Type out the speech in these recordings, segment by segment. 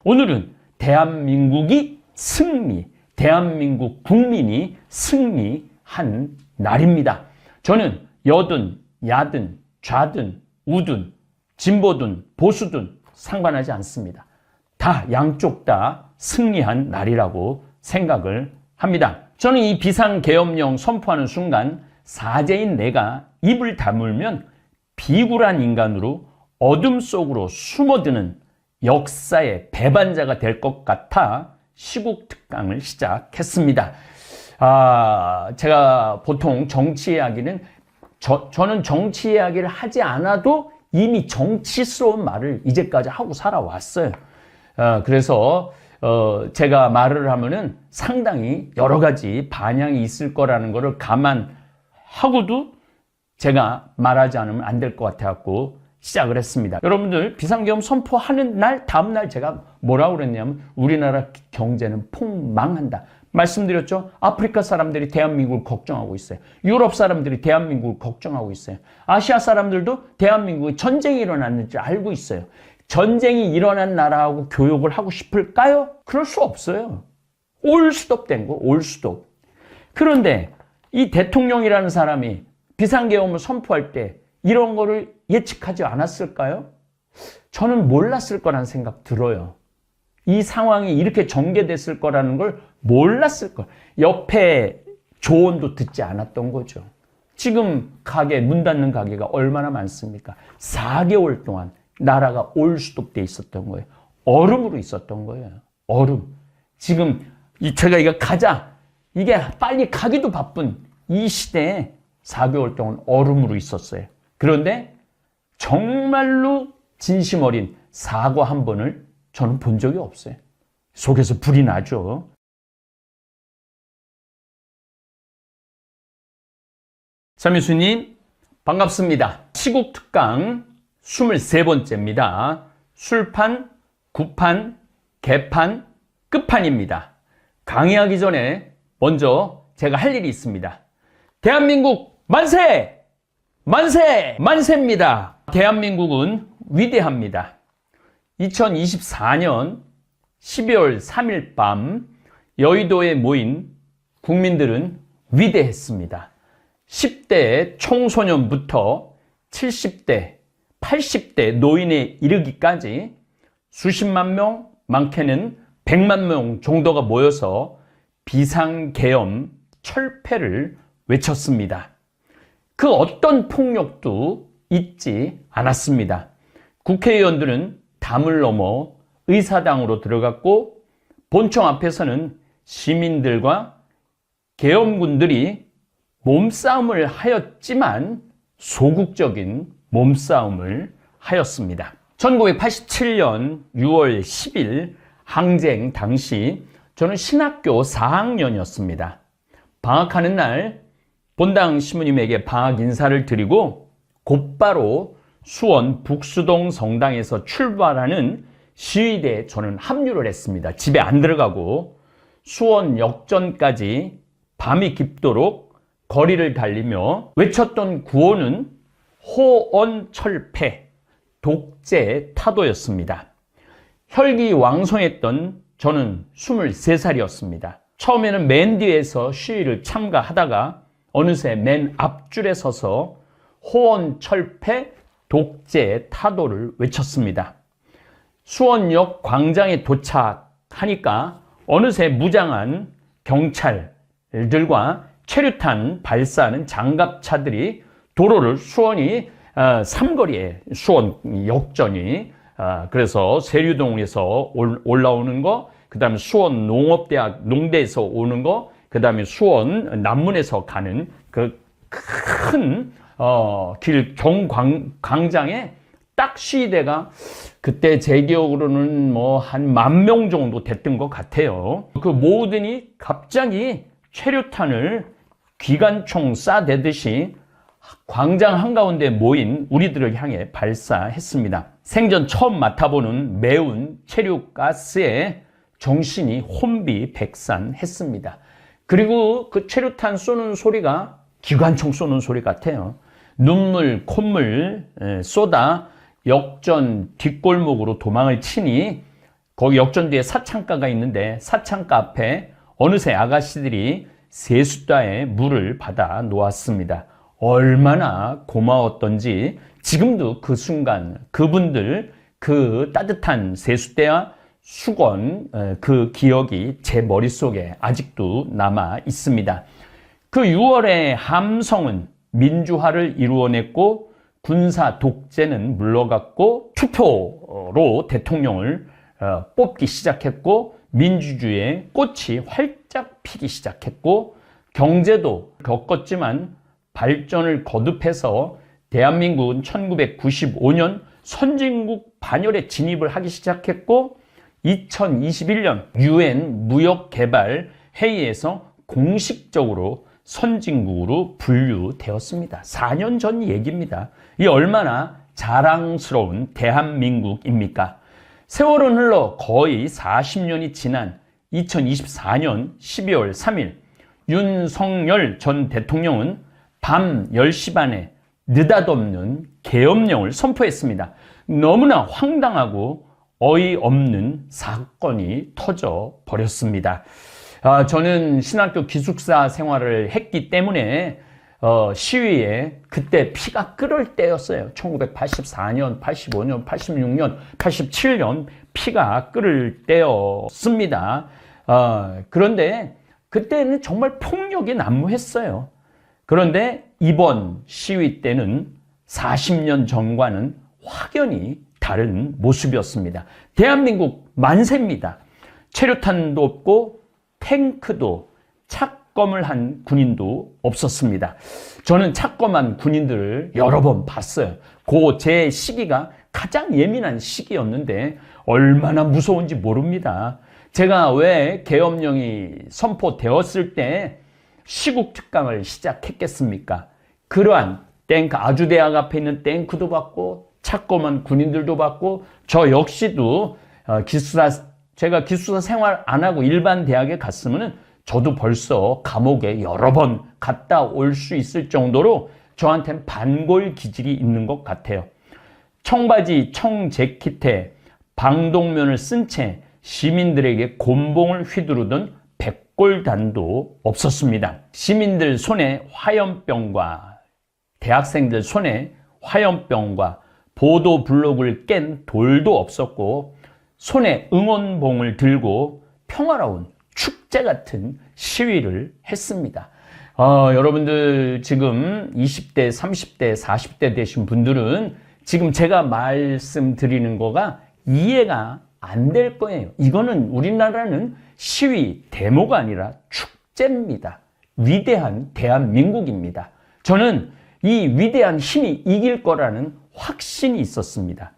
오늘은 대한민국이 승리, 대한민국 국민이 승리한 날입니다. 저는 여든, 야든, 좌든, 우든, 진보든, 보수든 상관하지 않습니다. 다 양쪽 다 승리한 날이라고 생각을 합니다. 저는 이 비상계엄령 선포하는 순간 사제인 내가 입을 다물면 비굴한 인간으로 어둠 속으로 숨어드는 역사의 배반자가 될 것 같아 시국특강을 시작했습니다. 제가 보통 정치 이야기는 저는 정치 이야기를 하지 않아도 이미 정치스러운 말을 이제까지 하고 살아왔어요. 그래서 제가 말을 하면은 상당히 여러 가지 반향이 있을 거라는 것을 감안하고도 제가 말하지 않으면 안 될 것 같아갖고 시작을 했습니다. 여러분들 비상계엄 선포하는 날 다음 날 제가 뭐라고 그랬냐면 우리나라 경제는 폭망한다 말씀드렸죠. 아프리카 사람들이 대한민국을 걱정하고 있어요. 유럽 사람들이 대한민국을 걱정하고 있어요. 아시아 사람들도 대한민국에 전쟁이 일어났는지 알고 있어요. 전쟁이 일어난 나라하고 교역을 하고 싶을까요? 그럴 수 없어요. 올수도 된 거, 올수도. 그런데 이 대통령이라는 사람이 비상계엄을 선포할 때 이런 거를 예측하지 않았을까요? 저는 몰랐을 거라는 생각 들어요. 이 상황이 이렇게 전개됐을 거라는 걸 몰랐을 거예요. 옆에 조언도 듣지 않았던 거죠. 지금 문 닫는 가게가 얼마나 많습니까? 4개월 동안 나라가 올수독돼 있었던 거예요. 얼음으로 있었던 거예요. 얼음. 지금 제가 이거 가자. 이게 빨리 가기도 바쁜 이 시대에 4개월 동안 얼음으로 있었어요. 그런데 정말로 진심 어린 사과 한 번을 저는 본 적이 없어요. 속에서 불이 나죠. 참여수님 반갑습니다. 시국특강 23번째입니다. 술판, 구판, 개판, 끝판입니다. 강의하기 전에 먼저 제가 할 일이 있습니다. 대한민국 만세! 만세! 만세입니다. 대한민국은 위대합니다. 2024년 12월 3일 밤 여의도에 모인 국민들은 위대했습니다. 10대 청소년부터 70대, 80대 노인에 이르기까지 수십만 명, 많게는 100만 명 정도가 모여서 비상계엄 철폐를 외쳤습니다. 그 어떤 폭력도 잊지 않았습니다. 국회의원들은 담을 넘어 의사당으로 들어갔고 본청 앞에서는 시민들과 계엄군들이 몸싸움을 하였지만 소극적인 몸싸움을 하였습니다. 1987년 6월 10일 항쟁 당시 저는 신학교 4학년이었습니다. 방학하는 날 본당 시무님에게 방학 인사를 드리고 곧바로 수원 북수동 성당에서 출발하는 시위대에 저는 합류를 했습니다. 집에 안 들어가고 수원 역전까지 밤이 깊도록 거리를 달리며 외쳤던 구호는 호언철폐, 독재 타도였습니다. 혈기왕성했던 저는 23살이었습니다. 처음에는 맨 뒤에서 시위를 참가하다가 어느새 맨 앞줄에 서서 호언철폐, 독재 타도를 외쳤습니다. 수원역 광장에 도착하니까 어느새 무장한 경찰들과 체류탄 발사하는 장갑차들이 도로를 수원이 삼거리에 수원 역전이 그래서 세류동에서 올라오는 거, 그 다음에 수원 농업대학 농대에서 오는 거, 그 다음에 수원 남문에서 가는 그 큰 길 경광장에 딱 시위대가 그때 제 기억으로는 뭐 한 10,000명 정도 됐던 것 같아요. 그 모든이 갑자기 체류탄을 기관총 쏴대듯이 광장 한가운데 모인 우리들을 향해 발사했습니다. 생전 처음 맡아보는 매운 체류가스에 정신이 혼비백산했습니다. 그리고 그 체류탄 쏘는 소리가 기관총 쏘는 소리 같아요. 눈물, 콧물 쏟아 역전 뒷골목으로 도망을 치니 거기 역전 뒤에 사창가가 있는데 사창가 앞에 어느새 아가씨들이 세숫다에 물을 받아 놓았습니다. 얼마나 고마웠던지 지금도 그 순간 그분들 그 따뜻한 세숫대와 수건 그 기억이 제 머릿속에 아직도 남아 있습니다. 그 6월의 함성은 민주화를 이루어냈고 군사 독재는 물러갔고 투표로 대통령을 뽑기 시작했고 민주주의의 꽃이 활짝 피기 시작했고 경제도 겪었지만 발전을 거듭해서 대한민국은 1995년 선진국 반열에 진입을 하기 시작했고 2021년 UN 무역개발 회의에서 공식적으로 선진국으로 분류되었습니다. 4년 전 얘기입니다. 이 얼마나 자랑스러운 대한민국입니까? 세월은 흘러 거의 40년이 지난 2024년 12월 3일 윤석열 전 대통령은 밤 10시 반에 느닷없는 계엄령을 선포했습니다. 너무나 황당하고 어이없는 사건이 터져 버렸습니다. 저는 신학교 기숙사 생활을 했기 때문에 시위에 그때 피가 끓을 때였어요. 1984년, 85년, 86년, 87년 피가 끓을 때였습니다. 그런데 그때는 정말 폭력이 난무했어요. 그런데 이번 시위 때는 40년 전과는 확연히 다른 모습이었습니다. 대한민국 만세입니다. 체류탄도 없고 탱크도 착검을 한 군인도 없었습니다. 저는 착검한 군인들을 여러 번 봤어요. 그 제 시기가 가장 예민한 시기였는데 얼마나 무서운지 모릅니다. 제가 왜 계엄령이 선포되었을 때 시국 특강을 시작했겠습니까? 그러한 탱크, 아주대학 앞에 있는 탱크도 받고 착검한 군인들도 받고 저 역시도 제가 기숙사 생활 안 하고 일반 대학에 갔으면 저도 벌써 감옥에 여러 번 갔다 올 수 있을 정도로 저한테는 반골 기질이 있는 것 같아요. 청바지, 청재킷에 방독면을 쓴 채 시민들에게 곤봉을 휘두르던 백골단도 없었습니다. 시민들 손에 화염병과 대학생들 손에 화염병과 보도 블록을 깬 돌도 없었고 손에 응원봉을 들고 평화로운 축제 같은 시위를 했습니다. 여러분들 지금 20대, 30대, 40대 되신 분들은 지금 제가 말씀드리는 거가 이해가 안 될 거예요. 이거는 우리나라는 시위, 데모가 아니라 축제입니다. 위대한 대한민국입니다. 저는 이 위대한 힘이 이길 거라는 확신이 있었습니다.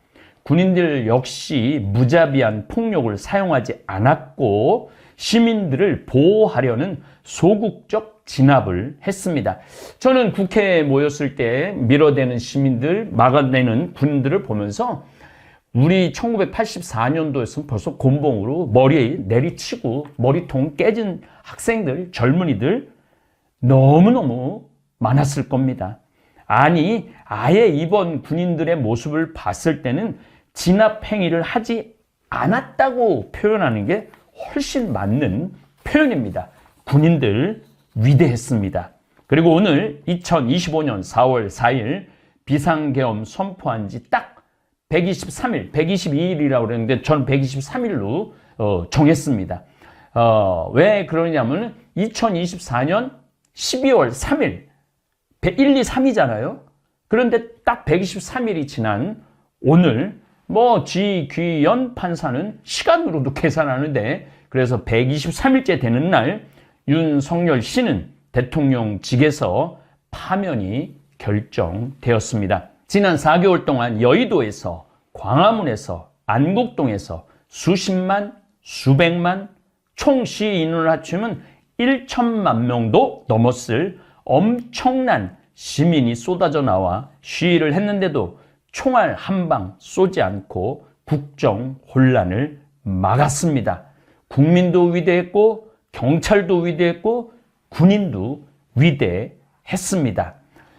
군인들 역시 무자비한 폭력을 사용하지 않았고 시민들을 보호하려는 소극적 진압을 했습니다. 저는 국회에 모였을 때 밀어대는 시민들, 막아내는 군인들을 보면서 우리 1984년도에서는 벌써 곤봉으로 머리에 내리치고 머리통 깨진 학생들, 젊은이들 너무너무 많았을 겁니다. 아니, 아예 이번 군인들의 모습을 봤을 때는 진압 행위를 하지 않았다고 표현하는 게 훨씬 맞는 표현입니다. 군인들 위대했습니다. 그리고 오늘 2025년 4월 4일 비상계엄 선포한 지 딱 123일, 122일이라고 그랬는데 전 123일로 정했습니다. 왜 그러냐면 2024년 12월 3일 1, 2, 3이잖아요. 그런데 딱 123일이 지난 오늘 지귀연 판사는 시간으로도 계산하는데 그래서 123일째 되는 날 윤석열 씨는 대통령직에서 파면이 결정되었습니다. 지난 4개월 동안 여의도에서, 광화문에서, 안국동에서 수십만, 수백만, 총 시위 인원을 합치면 1천만 명도 넘었을 엄청난 시민이 쏟아져 나와 시위를 했는데도 총알 한 방 쏘지 않고 국정 혼란을 막았습니다. 국민도 위대했고 경찰도 위대했고 군인도 위대했습니다.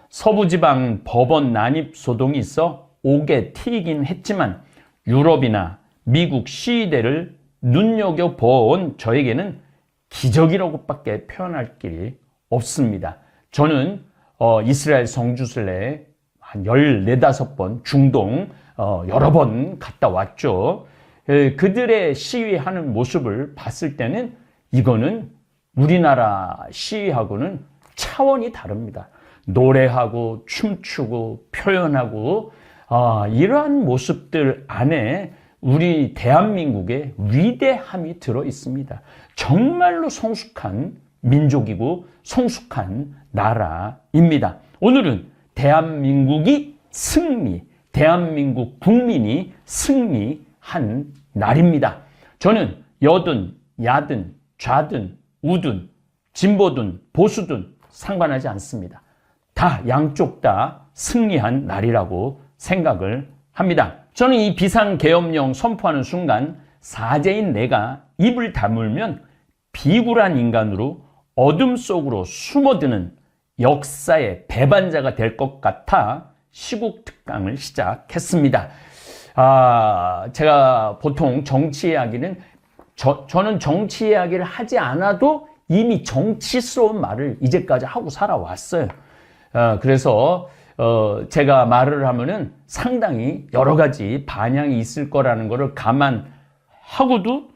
서부지방 법원 난입소동이 있어 옥에 튀긴 했지만 유럽이나 미국 시위대를 눈여겨본 저에게는 기적이라고밖에 표현할 길이 없습니다. 저는 이스라엘 성지순례 한 14, 15번, 중동 여러 번 갔다 왔죠. 그들의 시위하는 모습을 봤을 때는 이거는 우리나라 시위하고는 차원이 다릅니다. 노래하고 춤추고 표현하고 이러한 모습들 안에 우리 대한민국의 위대함이 들어 있습니다. 정말로 성숙한 민족이고 성숙한 나라입니다. 오늘은 대한민국이 승리, 대한민국 국민이 승리한 날입니다. 저는 여든, 야든, 좌든, 우든, 진보든, 보수든 상관하지 않습니다. 다 양쪽 다 승리한 날이라고 생각을 합니다. 저는 이 비상계엄령 선포하는 순간 사제인 내가 입을 다물면 비굴한 인간으로 어둠 속으로 숨어드는 역사의 배반자가 될 것 같아 시국 특강을 시작했습니다. 제가 보통 정치 이야기는 저는 정치 이야기를 하지 않아도 이미 정치스러운 말을 이제까지 하고 살아왔어요. 그래서 제가 말을 하면은 상당히 여러 가지 반향이 있을 거라는 것을 감안하고도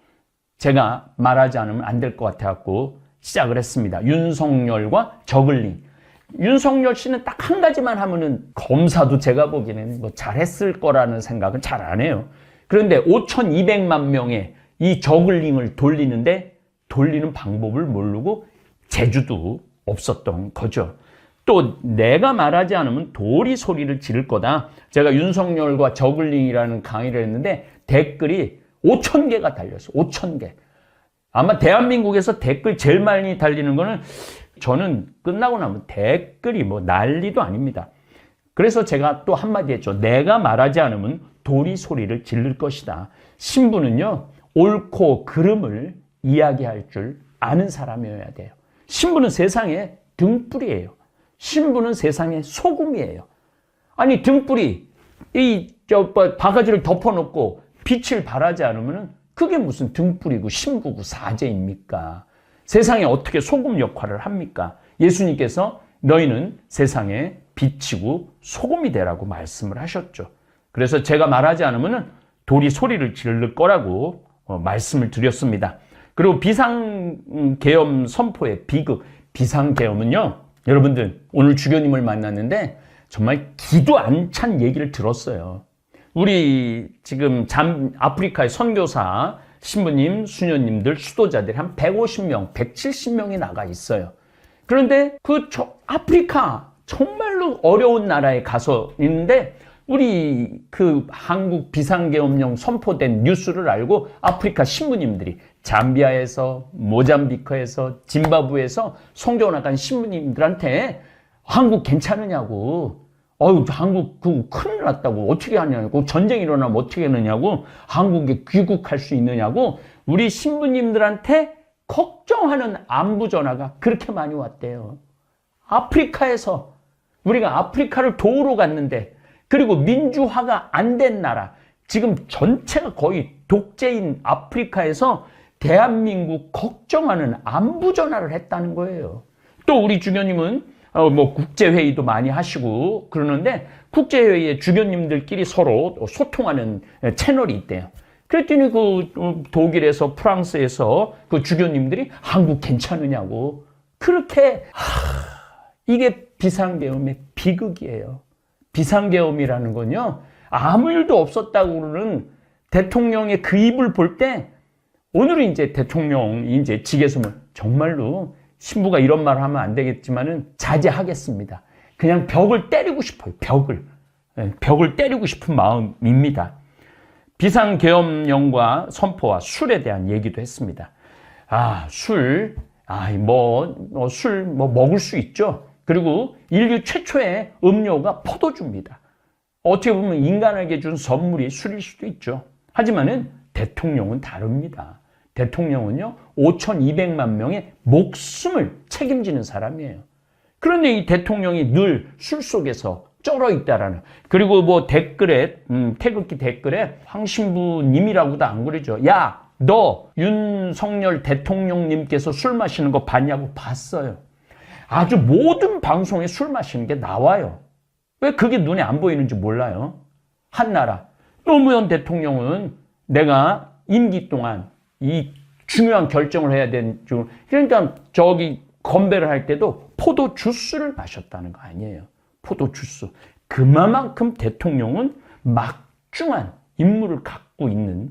제가 말하지 않으면 안 될 것 같아갖고 시작을 했습니다. 윤석열과 저글링. 윤석열 씨는 딱 한 가지만 하면은 검사도 제가 보기에는 뭐 잘했을 거라는 생각은 잘 안 해요. 그런데 5,200만 명의 이 저글링을 돌리는 방법을 모르고 재주도 없었던 거죠. 또 내가 말하지 않으면 도리 소리를 지를 거다. 제가 윤석열과 저글링이라는 강의를 했는데 댓글이 5,000개가 달렸어요. 5,000개. 아마 대한민국에서 댓글 제일 많이 달리는 거는 저는 끝나고 나면 댓글이 뭐 난리도 아닙니다. 그래서 제가 또 한마디 했죠. 내가 말하지 않으면 도리 소리를 지를 것이다. 신부는요, 옳고 그름을 이야기할 줄 아는 사람이어야 돼요. 신부는 세상의 등불이에요. 신부는 세상의 소금이에요. 아니, 등불이 바가지를 덮어놓고 빛을 발하지 않으면 그게 무슨 등불이고 신부고 사제입니까? 세상에 어떻게 소금 역할을 합니까? 예수님께서 너희는 세상의 빛이고 소금이 되라고 말씀을 하셨죠. 그래서 제가 말하지 않으면 도리 소리를 지를 거라고 말씀을 드렸습니다. 그리고 비상계엄 선포의 비극. 비상계엄은요, 여러분들 오늘 주교님을 만났는데 정말 기도 안 찬 얘기를 들었어요. 우리 지금 아프리카의 선교사 신부님, 수녀님들, 수도자들이 한 150명, 170명이 나가 있어요. 그런데 아프리카 정말로 어려운 나라에 가서 있는데 우리 한국 비상계엄령 선포된 뉴스를 알고 아프리카 신부님들이 잠비아에서, 모잠비크에서, 짐바브에에서 선교 나간 신부님들한테 한국 괜찮으냐고, 한국 큰일 났다고, 어떻게 하냐고, 전쟁 일어나면 어떻게 하느냐고, 한국에 귀국할 수 있느냐고, 우리 신부님들한테 걱정하는 안부 전화가 그렇게 많이 왔대요. 아프리카에서 우리가 아프리카를 도우러 갔는데, 그리고 민주화가 안 된 나라, 지금 전체가 거의 독재인 아프리카에서 대한민국 걱정하는 안부 전화를 했다는 거예요. 또 우리 주교님은 국제회의도 많이 하시고 그러는데 국제회의에 주교님들끼리 서로 소통하는 채널이 있대요. 그랬더니 독일에서 프랑스에서 주교님들이 한국 괜찮으냐고 그렇게 이게 비상계엄의 비극이에요. 비상계엄이라는 건요, 아무 일도 없었다고 그러는 대통령의 그 입을 볼 때, 오늘은 이제 대통령이 이제 직에서는 정말로 신부가 이런 말을 하면 안 되겠지만은 자제하겠습니다. 그냥 벽을 때리고 싶어요. 벽을 때리고 싶은 마음입니다. 비상계엄령과 선포와 술에 대한 얘기도 했습니다. 술 먹을 수 있죠. 그리고 인류 최초의 음료가 포도주입니다. 어떻게 보면 인간에게 준 선물이 술일 수도 있죠. 하지만은 대통령은 다릅니다. 대통령은요, 5,200만 명의 목숨을 책임지는 사람이에요. 그런데 이 대통령이 늘 술 속에서 쩔어 있다라는. 그리고 뭐 댓글에 태극기 댓글에 황신부님이라고도 안 그러죠. 야, 너 윤석열 대통령님께서 술 마시는 거 봤냐고. 봤어요. 아주 모든 방송에 술 마시는 게 나와요. 왜 그게 눈에 안 보이는지 몰라요. 한나라 노무현 대통령은 내가 임기 동안 이 중요한 결정을 해야 되는 중, 그러니까 저기 건배를 할 때도 포도 주스를 마셨다는 거 아니에요. 포도 주스. 그만큼 대통령은 막중한 임무를 갖고 있는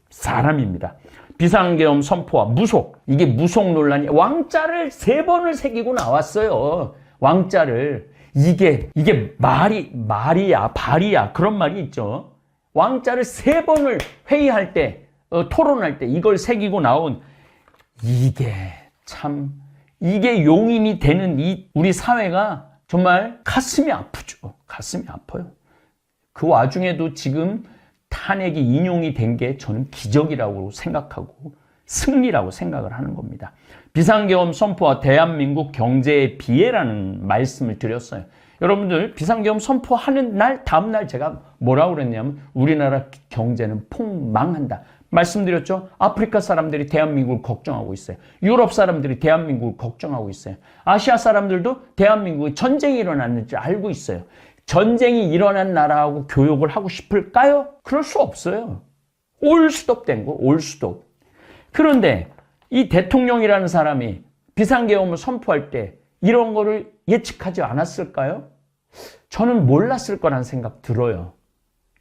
사람입니다. 비상계엄 선포와 무속, 이게 무속 논란이 왕자를 3번을 새기고 나왔어요. 왕자를. 이게 말이야 발이야, 그런 말이 있죠. 왕자를 3번을 회의할 때, 토론할 때 이걸 새기고 나온, 이게 용인이 되는 이 우리 사회가 정말 가슴이 아프죠. 가슴이 아파요. 그 와중에도 지금 탄핵이 인용이 된 게 저는 기적이라고 생각하고 승리라고 생각을 하는 겁니다. 비상계엄 선포와 대한민국 경제의 비애라는 말씀을 드렸어요. 여러분들 비상계엄 선포하는 날 다음 날 제가 뭐라고 그랬냐면 우리나라 경제는 폭망한다 말씀드렸죠. 아프리카 사람들이 대한민국을 걱정하고 있어요. 유럽 사람들이 대한민국을 걱정하고 있어요. 아시아 사람들도 대한민국에 전쟁이 일어났는지 알고 있어요. 전쟁이 일어난 나라하고 교역을 하고 싶을까요? 그럴 수 없어요. 올스톱 된 거, 올스톱. 그런데 이 대통령이라는 사람이 비상계엄을 선포할 때 이런 거를 예측하지 않았을까요? 저는 몰랐을 거라는 생각 들어요.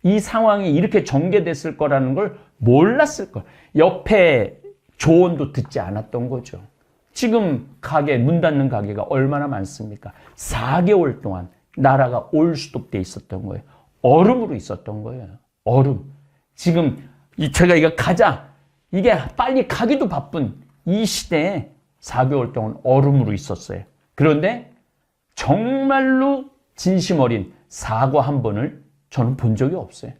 이 상황이 이렇게 전개됐을 거라는 걸 몰랐을 걸. 옆에 조언도 듣지 않았던 거죠. 지금 문 닫는 가게가 얼마나 많습니까? 4개월 동안 나라가 올스톱돼 있었던 거예요. 얼음으로 있었던 거예요. 얼음. 지금 제가 이거 이게 빨리 가기도 바쁜 이 시대에 4개월 동안 얼음으로 있었어요. 그런데 정말로 진심 어린 사과 한 번을 저는 본 적이 없어요.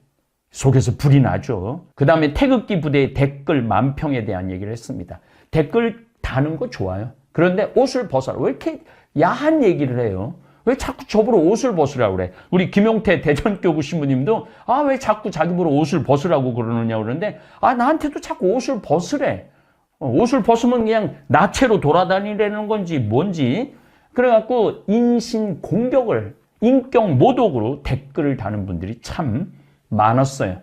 속에서 불이 나죠. 그 다음에 태극기 부대의 댓글 만평에 대한 얘기를 했습니다. 댓글 다는 거 좋아요. 그런데 옷을 벗어라. 왜 이렇게 야한 얘기를 해요? 왜 자꾸 저보러 옷을 벗으라고 그래? 우리 김용태 대전교구 신부님도 왜 자꾸 자기 보러 옷을 벗으라고 그러느냐고 그러는데 나한테도 자꾸 옷을 벗으래. 옷을 벗으면 그냥 나체로 돌아다니려는 건지 뭔지. 그래갖고 인신 공격을 인격 모독으로 댓글을 다는 분들이 참 많았어요.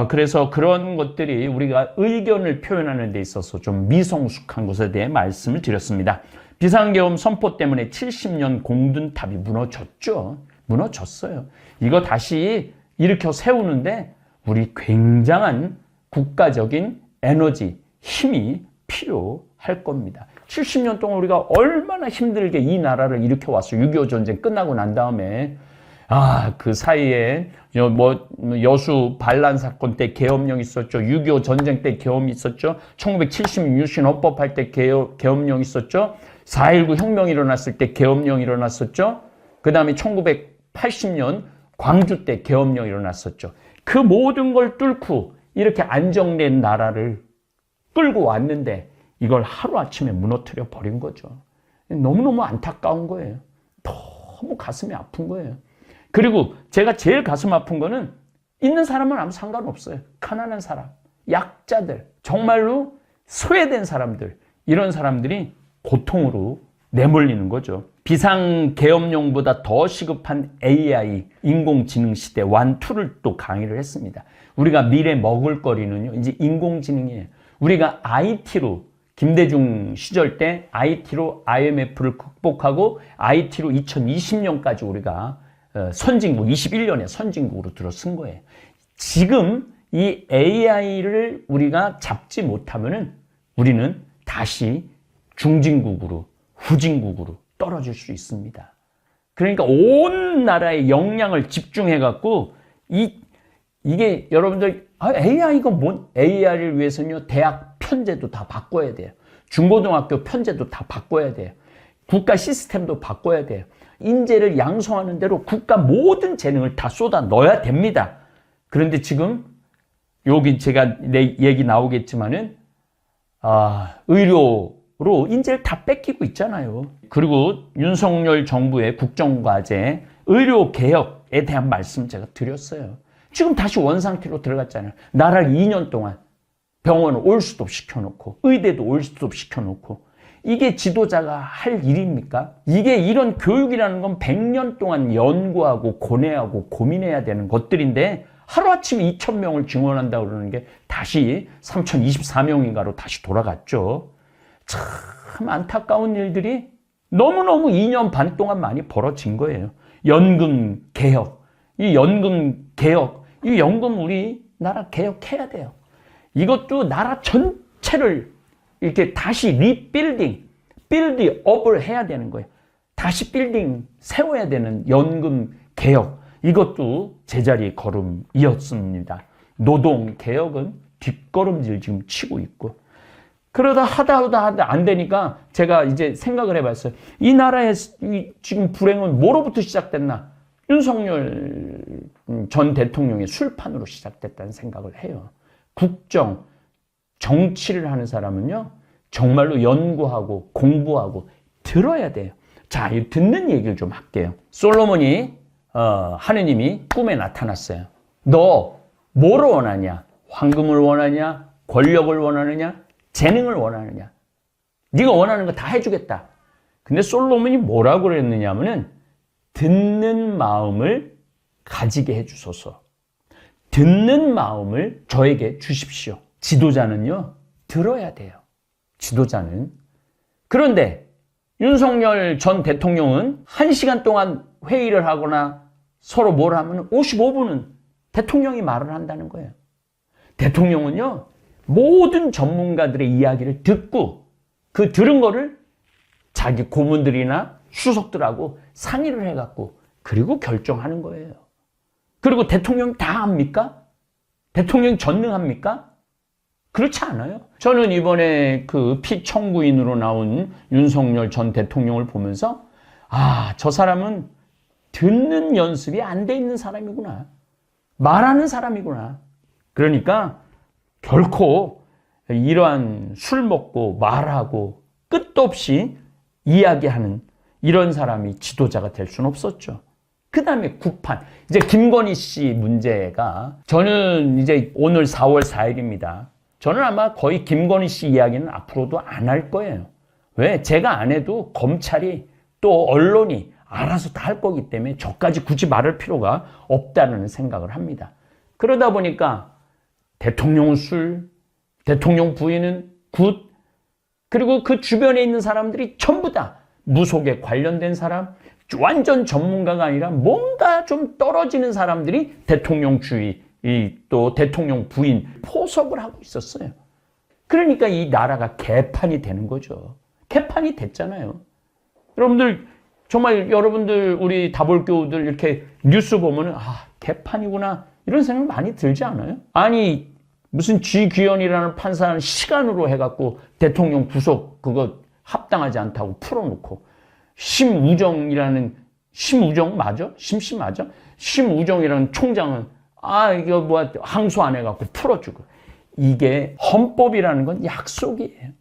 그래서 그런 것들이 우리가 의견을 표현하는 데 있어서 좀 미성숙한 것에 대해 말씀을 드렸습니다. 비상계엄 선포 때문에 70년 공든탑이 무너졌죠. 무너졌어요. 이거 다시 일으켜 세우는데 우리 굉장한 국가적인 에너지, 힘이 필요할 겁니다. 70년 동안 우리가 얼마나 힘들게 이 나라를 일으켜 왔어요. 6.25 전쟁 끝나고 난 다음에 그 사이에 여수 반란 사건 때 계엄령 있었죠. 6.25 전쟁 때 계엄이 있었죠. 1970 유신 헌법할 때 계엄령 있었죠. 4.19 혁명 일어났을 때 계엄령 일어났었죠. 그 다음에 1980년 광주 때 계엄령 일어났었죠. 그 모든 걸 뚫고 이렇게 안정된 나라를 끌고 왔는데 이걸 하루아침에 무너뜨려 버린 거죠. 너무너무 안타까운 거예요. 너무 가슴이 아픈 거예요. 그리고 제가 제일 가슴 아픈 거는 있는 사람은 아무 상관없어요. 가난한 사람, 약자들, 정말로 소외된 사람들, 이런 사람들이 고통으로 내몰리는 거죠. 비상계엄령보다 더 시급한 AI, 인공지능 시대 완2를 또 강의를 했습니다. 우리가 미래 먹을거리는요, 이제 인공지능이에요. 우리가 IT로, 김대중 시절 때 IT로 IMF를 극복하고 IT로 2020년까지 우리가 선진국, 21년에 선진국으로 들어선 거예요. 지금 이 AI를 우리가 잡지 못하면은 우리는 다시 중진국으로, 후진국으로 떨어질 수 있습니다. 그러니까 온 나라의 역량을 집중해갖고 이게 여러분들 AI가 AI를 위해서는요, 대학 편제도 다 바꿔야 돼요. 중고등학교 편제도 다 바꿔야 돼요. 국가 시스템도 바꿔야 돼요. 인재를 양성하는 대로 국가 모든 재능을 다 쏟아 넣어야 됩니다. 그런데 지금 여기 제가 내 얘기 나오겠지만은 의료로 인재를 다 뺏기고 있잖아요. 그리고 윤석열 정부의 국정과제 의료개혁에 대한 말씀 제가 드렸어요. 지금 다시 원상태로 들어갔잖아요. 나라를 2년 동안 병원을 올스톱 시켜놓고 의대도 올스톱 시켜놓고 이게 지도자가 할 일입니까? 이게 이런 교육이라는 건 100년 동안 연구하고 고뇌하고 고민해야 되는 것들인데 하루아침에 2,000명을 증원한다고 그러는 게 다시 3,024명인가로 다시 돌아갔죠. 참 안타까운 일들이 너무너무 2년 반 동안 많이 벌어진 거예요. 연금 개혁, 이 연금 우리 나라 개혁해야 돼요. 이것도 나라 전체를 이렇게 다시 빌드업을 해야 되는 거예요. 다시 빌딩 세워야 되는 연금 개혁. 이것도 제자리 걸음이었습니다. 노동 개혁은 뒷걸음질 지금 치고 있고. 그러다 하다 안 되니까 제가 이제 생각을 해봤어요. 이 나라의 지금 불행은 뭐로부터 시작됐나? 윤석열 전 대통령의 술판으로 시작됐다는 생각을 해요. 국정, 정치를 하는 사람은요, 정말로 연구하고 공부하고 들어야 돼요. 자, 이 듣는 얘기를 좀 할게요. 솔로몬이, 하느님이 꿈에 나타났어요. 너 뭐를 원하냐? 황금을 원하냐? 권력을 원하느냐? 재능을 원하느냐? 네가 원하는 거 다 해주겠다. 근데 솔로몬이 뭐라고 그랬느냐 하면은 듣는 마음을 가지게 해주소서. 듣는 마음을 저에게 주십시오. 지도자는요, 들어야 돼요. 지도자는. 그런데 윤석열 전 대통령은 1시간 동안 회의를 하거나 서로 뭘 하면 55분은 대통령이 말을 한다는 거예요. 대통령은요, 모든 전문가들의 이야기를 듣고 그 들은 거를 자기 고문들이나 수석들하고 상의를 해갖고 그리고 결정하는 거예요. 그리고 대통령이 다 합니까? 대통령이 전능합니까? 그렇지 않아요. 저는 이번에 그 피청구인으로 나온 윤석열 전 대통령을 보면서 저 사람은 듣는 연습이 안 돼 있는 사람이구나. 말하는 사람이구나. 그러니까 결코 이러한 술 먹고 말하고 끝도 없이 이야기하는 이런 사람이 지도자가 될 수는 없었죠. 그 다음에 구판. 이제 김건희 씨 문제가 저는 이제 오늘 4월 4일입니다. 저는 아마 거의 김건희 씨 이야기는 앞으로도 안 할 거예요. 왜? 제가 안 해도 검찰이 또 언론이 알아서 다 할 거기 때문에 저까지 굳이 말할 필요가 없다는 생각을 합니다. 그러다 보니까 대통령은 술, 대통령 부인은 굿, 그리고 그 주변에 있는 사람들이 전부 다 무속에 관련된 사람, 완전 전문가가 아니라 뭔가 좀 떨어지는 사람들이 대통령주의, 또 대통령 부인 포섭을 하고 있었어요. 그러니까 이 나라가 개판이 되는 거죠. 개판이 됐잖아요. 여러분들, 정말 여러분들, 우리 다볼교우들 이렇게 뉴스 보면은, 개판이구나. 이런 생각 많이 들지 않아요? 아니, 무슨 G귀현이라는 판사는 시간으로 해갖고 대통령 구속 그거 합당하지 않다고 풀어놓고, 심우정 맞아? 맞아? 심우정이라는 총장은 이거 뭐야, 항소 안 해갖고 풀어주고. 이게 헌법이라는 건 약속이에요.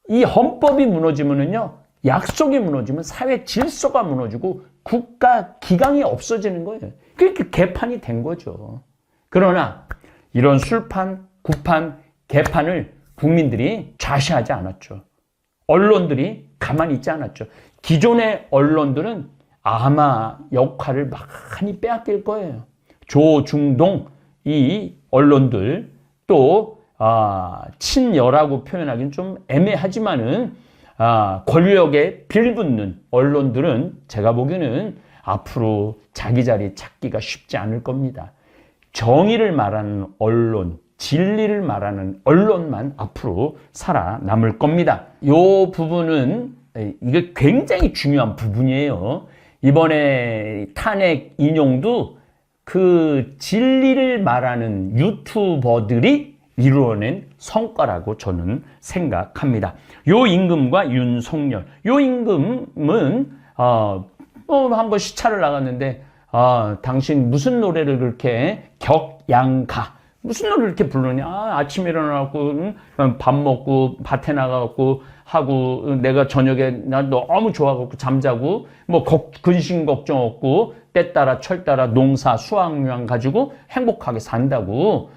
이 헌법이 무너지면은요, 약속이 무너지면 사회 질서가 무너지고 국가 기강이 없어지는 거예요. 그러니까 개판이 된 거죠. 그러나 이런 술판, 구판, 개판을 국민들이 좌시하지 않았죠. 언론들이 가만히 있지 않았죠. 기존의 언론들은 아마 역할을 많이 빼앗길 거예요. 조중동 이 언론들 또 친여라고 표현하기는 좀 애매하지만은 권력에 빌붙는 언론들은 제가 보기에는 앞으로 자기 자리 찾기가 쉽지 않을 겁니다. 정의를 말하는 언론, 진리를 말하는 언론만 앞으로 살아남을 겁니다. 이 부분은 이게 굉장히 중요한 부분이에요. 이번에 탄핵 인용도 그 진리를 말하는 유튜버들이 이루어낸 성과라고 저는 생각합니다. 요 임금과 윤석열, 요 임금은 한번 시차를 나갔는데 당신 무슨 노래를 그렇게 격양가 무슨 노래를 이렇게 부르냐? 아침에 일어나갖고 밥 먹고 밭에 나가갖고 하고 내가 저녁에 나 너무 좋아갖고 잠자고 뭐 근심 걱정 없고 때 따라 철 따라 농사 수확량 가지고 행복하게 산다고.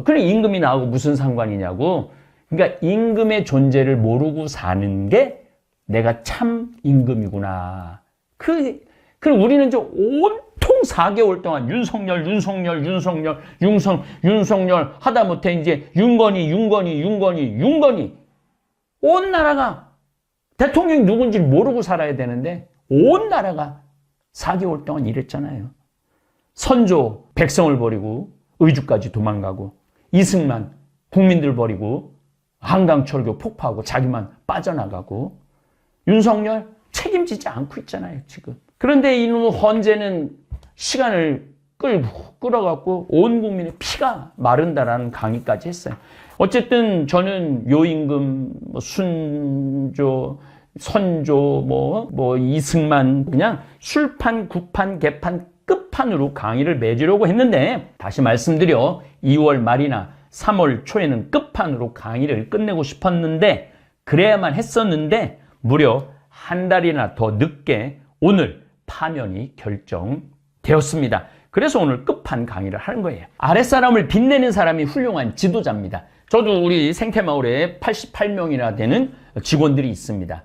그래 임금이 나하고 무슨 상관이냐고. 그러니까 임금의 존재를 모르고 사는 게 내가 참 임금이구나. 그리고 우리는 이제 온통 4개월 동안 윤석열 하다못해 이제 윤건이 온 나라가 대통령이 누군지 모르고 살아야 되는데 온 나라가 4개월 동안 이랬잖아요. 선조 백성을 버리고 의주까지 도망가고 이승만 국민들 버리고 한강철교 폭파하고 자기만 빠져나가고 윤석열 책임지지 않고 있잖아요, 지금. 그런데 이놈의 헌재는 시간을 끌어갖고 온 국민의 피가 마른다라는 강의까지 했어요. 어쨌든 저는 요임금, 순조, 선조, 이승만 그냥 술판, 국판, 개판, 끝판으로 강의를 맺으려고 했는데 다시 말씀드려 2월 말이나 3월 초에는 끝판으로 강의를 끝내고 싶었는데 그래야만 했었는데 무려 한 달이나 더 늦게 오늘 파면이 결정되었습니다. 그래서 오늘 끝판 강의를 하는 거예요. 아랫사람을 빛내는 사람이 훌륭한 지도자입니다. 저도 우리 생태마을에 88명이나 되는 직원들이 있습니다.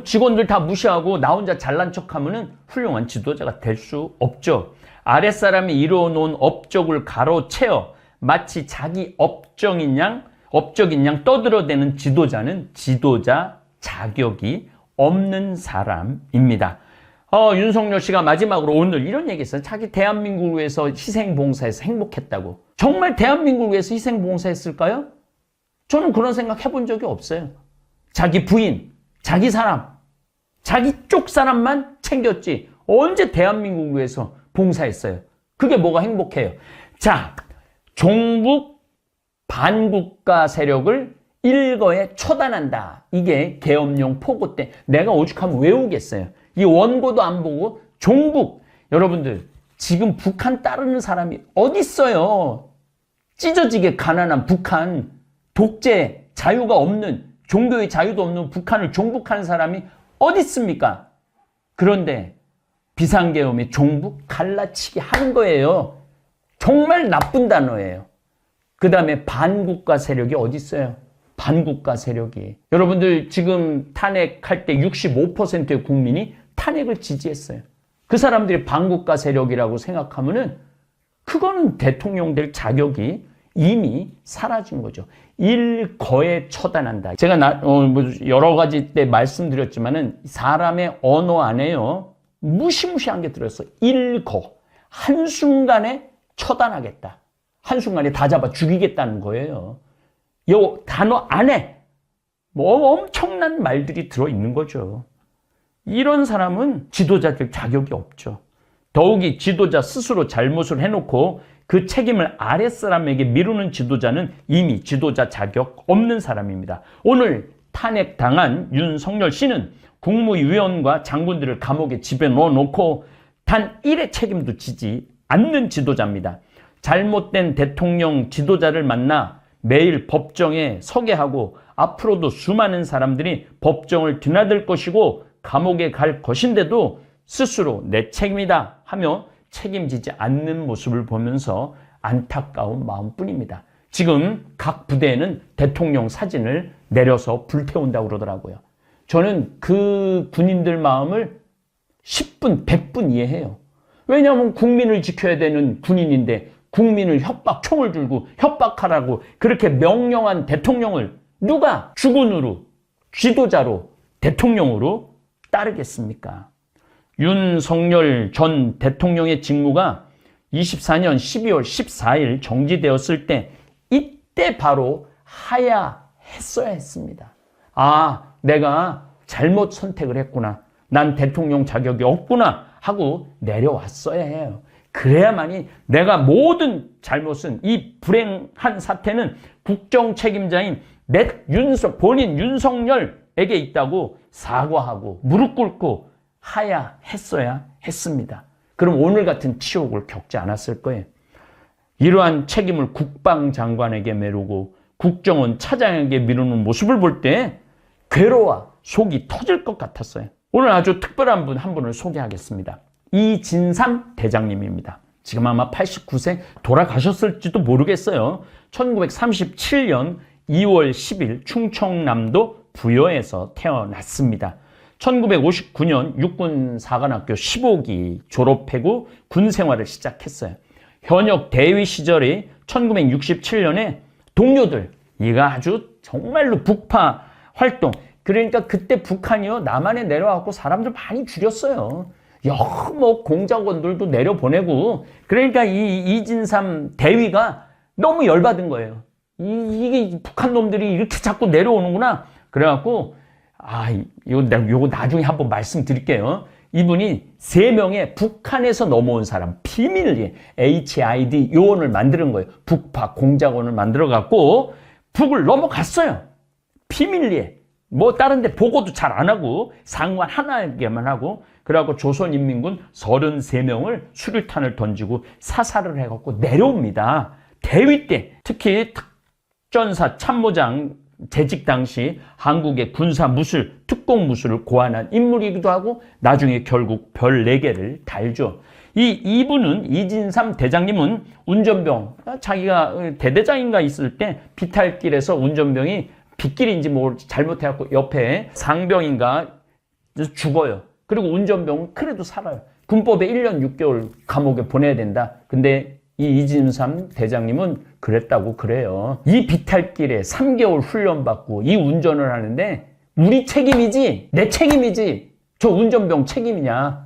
직원들 다 무시하고 나 혼자 잘난 척하면은 훌륭한 지도자가 될 수 없죠. 아랫사람이 이루어놓은 업적을 가로채어 마치 자기 업적인 양 떠들어대는 지도자는 지도자 자격이 없는 사람입니다. 윤석열 씨가 마지막으로 오늘 이런 얘기 했어요. 자기 대한민국을 위해서 희생봉사해서 행복했다고. 정말 대한민국을 위해서 희생봉사했을까요? 저는 그런 생각 해본 적이 없어요. 자기 부인, 자기 사람, 자기 쪽 사람만 챙겼지 언제 대한민국을 위해서 봉사했어요? 그게 뭐가 행복해요? 자, 종북 반국가 세력을 일거에 처단한다. 이게 계엄령 포고 때 내가 오죽하면 외우겠어요. 이 원고도 안 보고 종북. 여러분들 지금 북한 따르는 사람이 어디 있어요? 찢어지게 가난한 북한, 독재, 자유가 없는, 종교의 자유도 없는 북한을 종북하는 사람이 어디 있습니까? 그런데 비상계엄에 종북 갈라치기 하는 거예요. 정말 나쁜 단어예요. 그 다음에 반국가 세력이 어디 있어요? 반국가 세력이. 여러분들 지금 탄핵할 때 65%의 국민이 탄핵을 지지했어요. 그 사람들이 반국가 세력이라고 생각하면은 그거는 대통령 될 자격이 이미 사라진 거죠. 일거에 처단한다. 제가 여러 가지 때 말씀드렸지만은 사람의 언어 안에요. 무시무시한 게 들어있어. 일거. 한순간에 처단하겠다. 한순간에 다 잡아 죽이겠다는 거예요. 이 단어 안에 엄청난 말들이 들어있는 거죠. 이런 사람은 지도자 될 자격이 없죠. 더욱이 지도자 스스로 잘못을 해놓고 그 책임을 아랫사람에게 미루는 지도자는 이미 지도자 자격 없는 사람입니다. 오늘 탄핵당한 윤석열 씨는 국무위원과 장군들을 감옥에 집어넣어놓고 단 1의 책임도 지지 않는 지도자입니다. 잘못된 대통령 지도자를 만나 매일 법정에 서게 하고 앞으로도 수많은 사람들이 법정을 드나들 것이고 감옥에 갈 것인데도 스스로 내 책임이다 하며 책임지지 않는 모습을 보면서 안타까운 마음뿐입니다. 지금 각 부대에는 대통령 사진을 내려서 불태운다고 그러더라고요. 저는 그 군인들 마음을 10분, 100분 이해해요. 왜냐하면 국민을 지켜야 되는 군인인데 국민을 총을 들고 협박하라고 그렇게 명령한 대통령을 누가 주군으로, 지도자로, 대통령으로 따르겠습니까? 윤석열 전 대통령의 직무가 24년 12월 14일 정지되었을 때 이때 바로 하야했어야 했습니다. 내가 잘못 선택을 했구나. 난 대통령 자격이 없구나 하고 내려왔어야 해요. 그래야만이 내가 모든 잘못은 이 불행한 사태는 국정 책임자인 본인 윤석열에게 있다고 사과하고 무릎 꿇고 하야했어야 했습니다. 그럼 오늘 같은 치욕을 겪지 않았을 거예요. 이러한 책임을 국방장관에게 미루고 국정원 차장에게 미루는 모습을 볼 때 괴로워 속이 터질 것 같았어요. 오늘 아주 특별한 분 한 분을 소개하겠습니다. 이진삼 대장님입니다. 지금 아마 89세 돌아가셨을지도 모르겠어요. 1937년 2월 10일 충청남도 부여에서 태어났습니다. 1959년 육군사관학교 15기 졸업하고 군 생활을 시작했어요. 현역 대위 시절에 1967년에 동료들, 이가 아주 정말로 북파 활동, 그러니까 그때 북한이요 남한에 내려와서 사람들 많이 죽였어요. 뭐 공작원들도 내려보내고, 그러니까 이 이진삼 대위가 너무 열받은 거예요. 이게 북한 놈들이 이렇게 자꾸 내려오는구나. 그래갖고 요거 나중에 한번 말씀드릴게요. 이분이 3명의 북한에서 넘어온 사람 비밀리에 HID 요원을 만드는 거예요. 북파 공작원을 만들어 갖고 북을 넘어갔어요. 비밀리에. 뭐 다른 데 보고도 잘 안 하고 상관 하나에게만 하고, 그래갖고 조선인민군 33명을 수류탄을 던지고 사살을 해갖고 내려옵니다. 대위 때 특히 특전사 참모장 재직 당시 한국의 군사 무술, 특공 무술을 고안한 인물이기도 하고 나중에 결국 별 4개를 달죠. 이분은 이진삼 대장님은 운전병, 자기가 대대장인가 있을 때 비탈길에서 운전병이 빗길인지 뭐 잘못해갖고 옆에 상병인가 죽어요. 그리고 운전병은 그래도 살아요. 군법에 1년 6개월 감옥에 보내야 된다. 근데 이 이진삼 대장님은 그랬다고 그래요. 이 비탈길에 3개월 훈련받고 이 운전을 하는데 우리 책임이지, 내 책임이지, 저 운전병 책임이냐.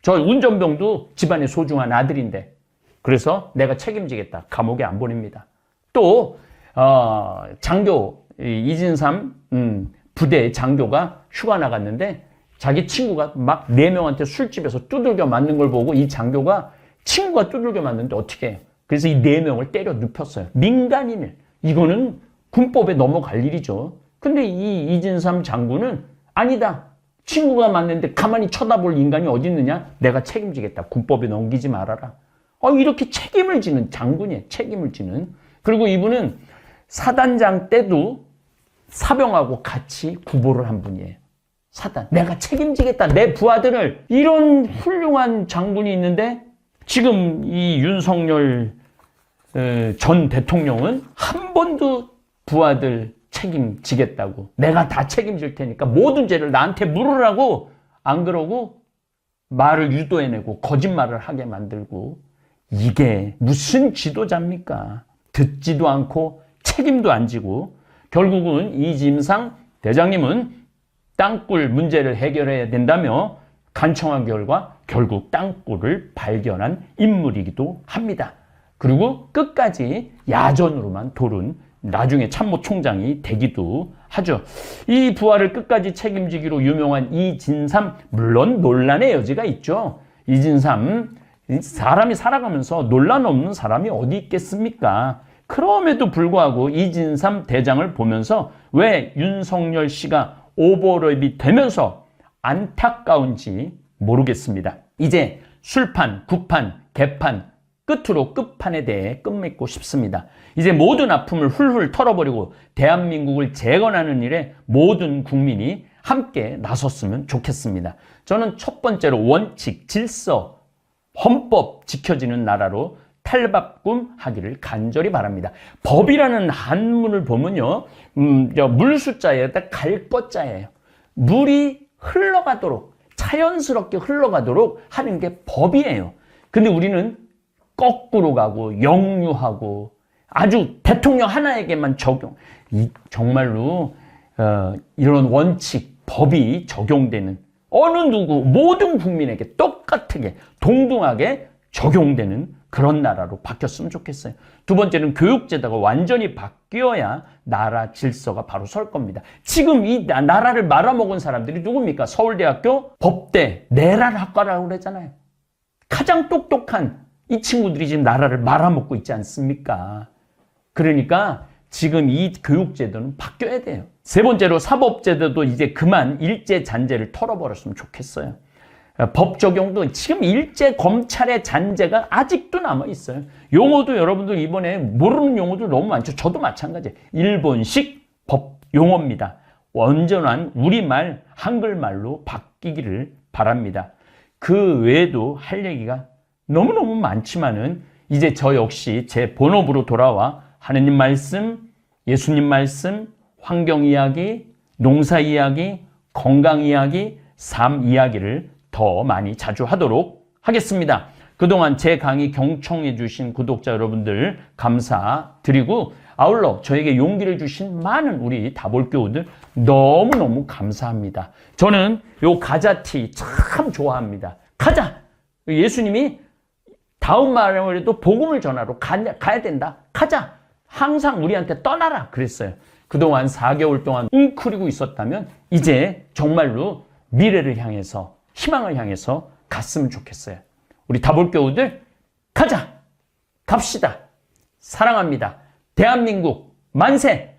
저 운전병도 집안의 소중한 아들인데, 그래서 내가 책임지겠다. 감옥에 안 보냅니다. 또 장교 이진삼 부대 장교가 휴가 나갔는데 자기 친구가 막 4명한테 술집에서 두들겨 맞는 걸 보고 이 장교가 친구가 두들겨 맞는데 어떻게 해요? 그래서 이 4명을 때려 눕혔어요. 민간인을. 이거는 군법에 넘어갈 일이죠. 근데 이 이진삼 장군은 아니다. 친구가 맞는데 가만히 쳐다볼 인간이 어디 있느냐? 내가 책임지겠다. 군법에 넘기지 말아라. 이렇게 책임을 지는 장군이에요. 책임을 지는. 그리고 이분은 사단장 때도 사병하고 같이 구보를 한 분이에요. 사단. 내가 책임지겠다. 내 부하들을. 이런 훌륭한 장군이 있는데 지금 이 윤석열 전 대통령은 한 번도 부하들 책임지겠다고, 내가 다 책임질 테니까 모든 죄를 나한테 물으라고 안 그러고 말을 유도해내고 거짓말을 하게 만들고, 이게 무슨 지도자입니까? 듣지도 않고 책임도 안 지고 결국은 이진삼 대장님은 땅굴 문제를 해결해야 된다며 간청한 결과 결국 땅굴을 발견한 인물이기도 합니다. 그리고 끝까지 야전으로만 돌은 나중에 참모총장이 되기도 하죠. 이 부하를 끝까지 책임지기로 유명한 이진삼, 물론 논란의 여지가 있죠. 이진삼, 사람이 살아가면서 논란 없는 사람이 어디 있겠습니까? 그럼에도 불구하고 이진삼 대장을 보면서 왜 윤석열 씨가 오버랩이 되면서 안타까운지 모르겠습니다. 이제 술판, 구판, 개판, 끝으로 끝판에 대해 끝맺고 싶습니다. 이제 모든 아픔을 훌훌 털어버리고 대한민국을 재건하는 일에 모든 국민이 함께 나섰으면 좋겠습니다. 저는 첫 번째로 원칙, 질서, 헌법 지켜지는 나라로 탈바꿈하기를 간절히 바랍니다. 법이라는 한문을 보면요, 물 숫자에다 갈 것자예요. 물이 흘러가도록, 자연스럽게 흘러가도록 하는 게 법이에요. 근데 우리는 거꾸로 가고 역류하고 아주 대통령 하나에게만 적용, 정말로 이런 원칙, 법이 적용되는, 어느 누구 모든 국민에게 똑같게 동등하게 적용되는 그런 나라로 바뀌었으면 좋겠어요. 두 번째는 교육제도가 완전히 바뀌어야 나라 질서가 바로 설 겁니다. 지금 이 나라를 말아먹은 사람들이 누굽니까? 서울대학교 법대 내란학과라고 그러잖아요. 가장 똑똑한 이 친구들이 지금 나라를 말아먹고 있지 않습니까? 그러니까 지금 이 교육제도는 바뀌어야 돼요. 세 번째로 사법제도도 이제 그만 일제잔재를 털어버렸으면 좋겠어요. 법 적용도 지금 일제 검찰의 잔재가 아직도 남아 있어요. 용어도 여러분들 이번에 모르는 용어도 너무 많죠. 저도 마찬가지예요. 일본식 법 용어입니다. 온전한 우리말, 한글말로 바뀌기를 바랍니다. 그 외에도 할 얘기가 너무너무 많지만은 이제 저 역시 제 본업으로 돌아와 하느님 말씀, 예수님 말씀, 환경 이야기, 농사 이야기, 건강 이야기, 삶 이야기를 더 많이 자주 하도록 하겠습니다. 그동안 제 강의 경청해 주신 구독자 여러분들 감사드리고 아울러 저에게 용기를 주신 많은 우리 다볼교우들 너무너무 감사합니다. 저는 요 가자티 참 좋아합니다. 가자! 예수님이 다음 말에도 복음을 전하러 가야 된다. 가자! 항상 우리한테 떠나라 그랬어요. 그동안 4개월 동안 웅크리고 있었다면 이제 정말로 미래를 향해서 희망을 향해서 갔으면 좋겠어요. 우리 다볼교우들 가자! 갑시다! 사랑합니다. 대한민국 만세!